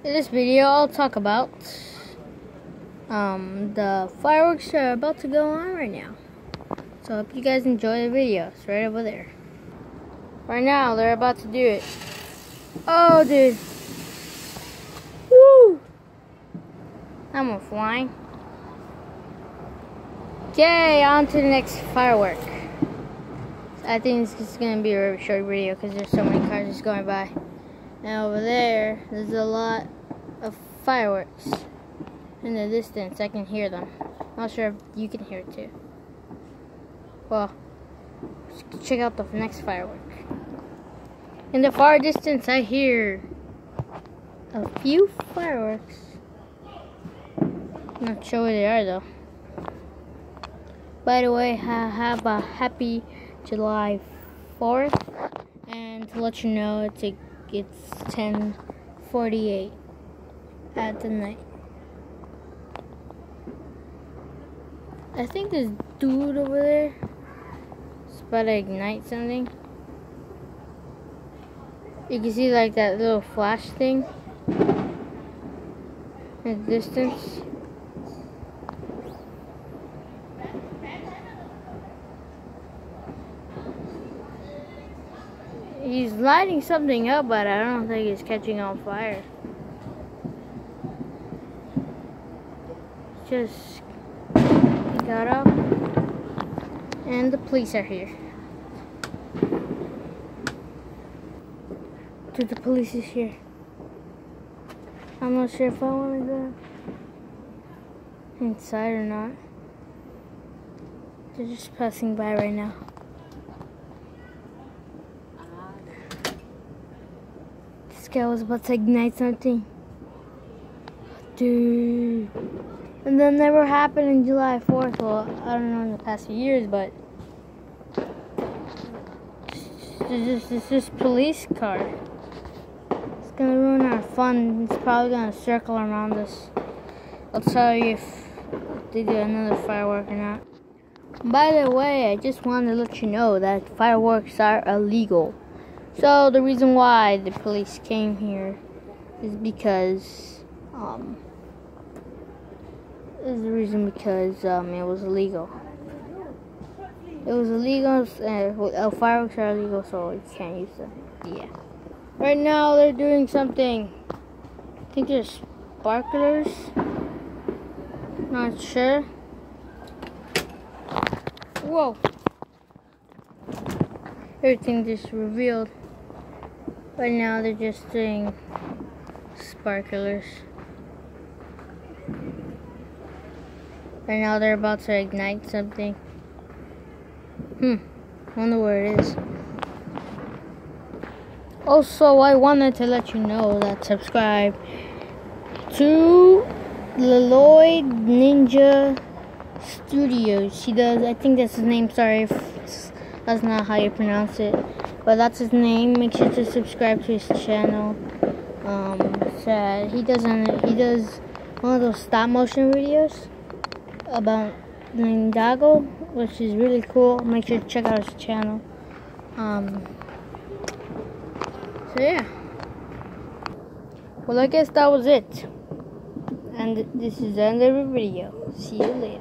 In this video, I'll talk about the fireworks that are about to go on right now. So I hope you guys enjoy the video. It's right over there. Right now, they're about to do it. Oh, dude. Woo! I'm a flying. Okay, on to the next firework. I think this is going to be a very short video because there's so many cars just going by. And over there's a lot of fireworks in the distance. I can hear them. Not sure if you can hear it too. Well, check out the next firework. In the far distance, I hear a few fireworks. I'm not sure where they are though. By the way, have a happy July 4th. And to let you know, it's 10:48 at the night. I think this dude over there is about to ignite something. You can see like that little flash thing in the distance. He's lighting something up, but I don't think it's catching on fire. Just got up, and the police are here. Dude, the police is here. I'm not sure if I want to go inside or not. They're just passing by right now. This guy was about to ignite something. Dude. And that never happened in July 4th. Well, I don't know in the past few years, but this police car. It's gonna ruin our fun. It's probably gonna circle around us. I'll tell you if they do another firework or not. By the way, I just wanted to let you know that fireworks are illegal. So the reason why the police came here is because it was illegal. It was illegal. Fireworks are illegal, so you can't use them. Yeah. Right now they're doing something. I think they're sparklers. Not sure. Whoa. Everything just revealed. Right now they're just doing sparklers. Right now they're about to ignite something. Wonder where it is. Also, I wanted to let you know that subscribe to Lloyd Ninja Studios. He does, I think that's his name, sorry if that's not how you pronounce it, but that's his name. Make sure to subscribe to his channel. He does one of those stop motion videos about Ninjago, which is really cool. Make sure to check out his channel. So yeah. Well, I guess that was it. And this is the end of the video. See you later.